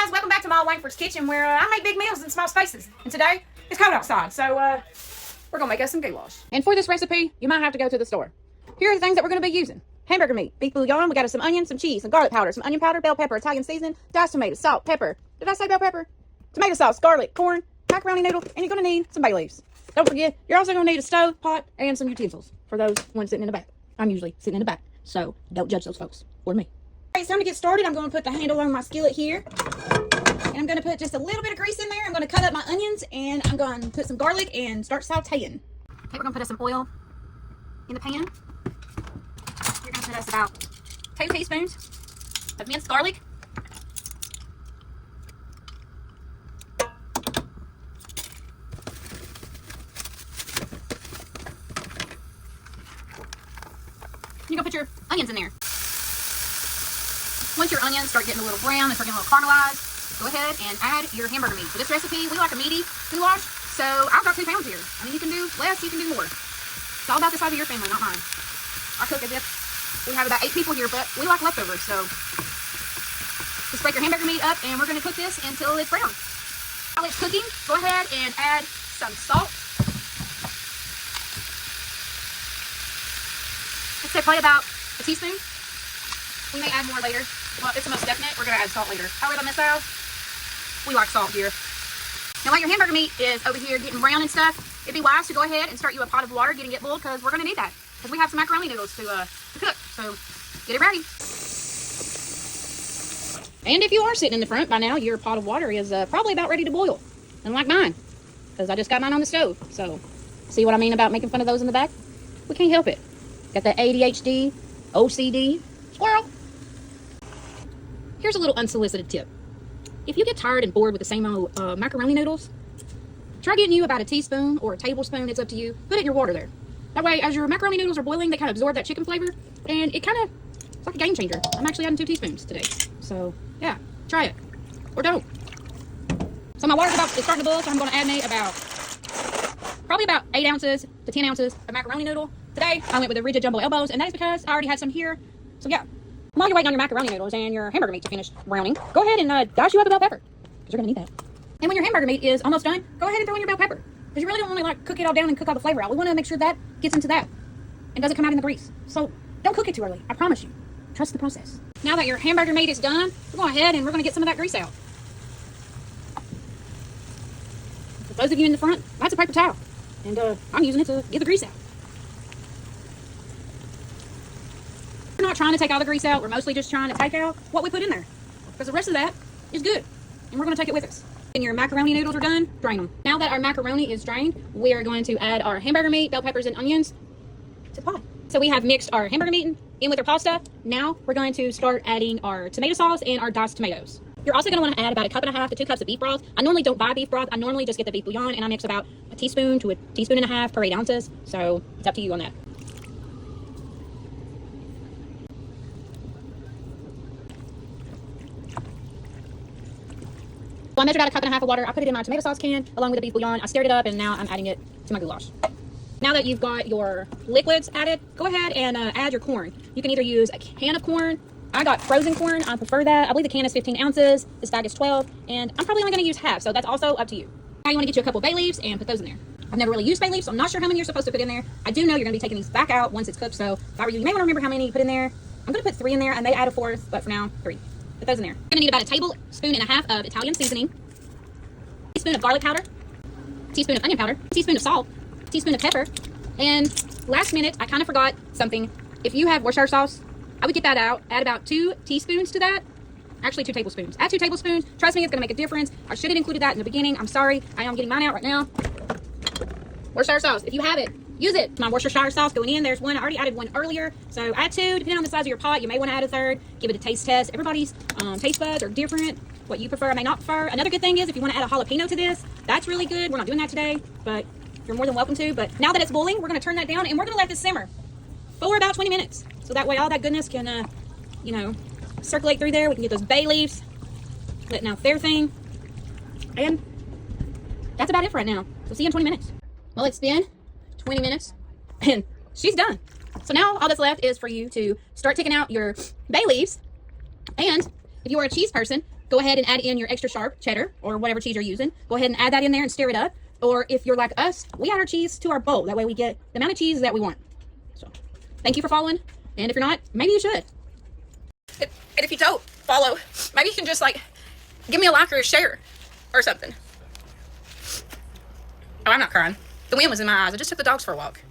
guys, welcome back to Ma Langford's Kitchen, where I make big meals in small spaces. And today, it's cold outside, so we're gonna make us some goulash. And for this recipe, you might have to go to the store. Here are the things that we're gonna be using. Hamburger meat, beef bouillon, we got some onions, some cheese, some garlic powder, some onion powder, bell pepper, Italian seasoning, diced tomatoes, salt, pepper. Did I say bell pepper? Tomato sauce, garlic, corn, macaroni noodle, and you're gonna need some bay leaves. Don't forget, you're also gonna need a stove, pot, and some utensils for those ones sitting in the back. I'm usually sitting in the back, so don't judge those folks, or me. Okay, it's time to get started. I'm gonna put the handle on my skillet here. And I'm going to put just a little bit of grease in there. I'm going to cut up my onions and I'm going to put some garlic and start sauteing. Okay, we're going to put some oil in the pan. You're going to put us about 2 teaspoons of minced garlic. You're going to put your onions in there. Once your onions start getting a little brown and start getting a little caramelized, go ahead and add your hamburger meat. For this recipe, we like a meaty goulash, so I've got 2 pounds here. I mean, you can do less, you can do more. It's all about the size of your family, not mine. I cook as if we have about 8 people here, but we like leftovers, so just break your hamburger meat up, and we're going to cook this until it's brown. While it's cooking, go ahead and add some salt. Let's say probably about a teaspoon. We may add more later. Well, it's the most definite, we're going to add salt later. However, Miss Al, we like salt here. Now, while your hamburger meat is over here getting brown and stuff, it'd be wise to go ahead and start you a pot of water, getting it boiled, because we're going to need that. Because we have some macaroni noodles to cook, so get it ready. And if you are sitting in the front by now, your pot of water is probably about ready to boil. Unlike mine, because I just got mine on the stove. So, see what I mean about making fun of those in the back? We can't help it. Got that ADHD, OCD, squirrel. Here's a little unsolicited tip. If you get tired and bored with the same old macaroni noodles, try getting you about a teaspoon or a tablespoon, it's up to you. Put it in your water there. That way, as your macaroni noodles are boiling, they kind of absorb that chicken flavor, and it's like a game changer. I'm actually adding 2 teaspoons today. So, yeah, try it. Or don't. So my water's starting to boil, so I'm going to add me probably about 8 ounces to 10 ounces of macaroni noodle. Today, I went with the rigid jumbo elbows, and that is because I already had some here. So, yeah. While you're waiting on your macaroni noodles and your hamburger meat to finish browning, go ahead and dice you up a bell pepper, because you're going to need that. And when your hamburger meat is almost done, go ahead and throw in your bell pepper, because you really don't want to cook it all down and cook all the flavor out. We want to make sure that gets into that and doesn't come out in the grease. So don't cook it too early. I promise you. Trust the process. Now that your hamburger meat is done, we're going ahead and we're going to get some of that grease out. For those of you in the front, that's a paper towel, and I'm using it to get the grease out. We're not trying to take all the grease out. We're mostly just trying to take out what we put in there, because the rest of that is good, and we're going to take it with us. And your macaroni noodles are done, drain them. Now that our macaroni is drained, we are going to add our hamburger meat, bell peppers, and onions to the pot. So we have mixed our hamburger meat in with our pasta. Now we're going to start adding our tomato sauce and our diced tomatoes. You're also going to want to add about 1.5 cups to 2 cups of beef broth. I normally don't buy beef broth. I normally just get the beef bouillon, and I mix about a teaspoon to a teaspoon and a half per 8 ounces. So it's up to you on that. So I measured out 1.5 cups of water. I put it in my tomato sauce can along with the beef bouillon. I stirred it up, and now I'm adding it to my goulash. Now that you've got your liquids added, go ahead and add your corn. You can either use a can of corn. I got frozen corn. I prefer that. I believe the can is 15 ounces. This bag is 12, and I'm probably only going to use half, so that's also up to you. Now you want to get you a couple bay leaves and put those in there. I've never really used bay leaves, so I'm not sure how many you're supposed to put in there. I do know you're going to be taking these back out once it's cooked, so if I were you, you may want to remember how many you put in there. I'm going to put 3 in there. I may add a 4th, but for now, 3. Put those in there. You're going to need about a tablespoon and a half of Italian seasoning, a teaspoon of garlic powder, a teaspoon of onion powder, a teaspoon of salt, a teaspoon of pepper, and last minute, I kind of forgot something. If you have Worcestershire sauce, I would get that out. Add about 2 teaspoons to that. Actually, 2 tablespoons. Add 2 tablespoons. Trust me, it's going to make a difference. I should have included that in the beginning. I'm sorry. I am getting mine out right now. Worcestershire sauce. If you have it, use it. My Worcestershire sauce going in. There's 1. I already added 1 earlier. So add 2. Depending on the size of your pot, you may want to add a 3rd. Give it a taste test. Everybody's taste buds are different. What you prefer, I may not prefer. Another good thing is if you want to add a jalapeno to this, that's really good. We're not doing that today, but you're more than welcome to. But now that it's boiling, we're going to turn that down, and we're going to let this simmer for about 20 minutes. So that way all that goodness can, circulate through there. We can get those bay leaves letting out their thing. And that's about it for right now. So see you in 20 minutes. Well, it's been 20 minutes, and she's done. So now all that's left is for you to start taking out your bay leaves. And if you are a cheese person, go ahead and add in your extra sharp cheddar or whatever cheese you're using. Go ahead and add that in there and stir it up. Or if you're like us, we add our cheese to our bowl. That way we get the amount of cheese that we want. So thank you for following. And if you're not, maybe you should. And if you don't follow, maybe you can just like give me a like or a share or something. Oh, I'm not crying. The wind was in my eyes. I just took the dogs for a walk.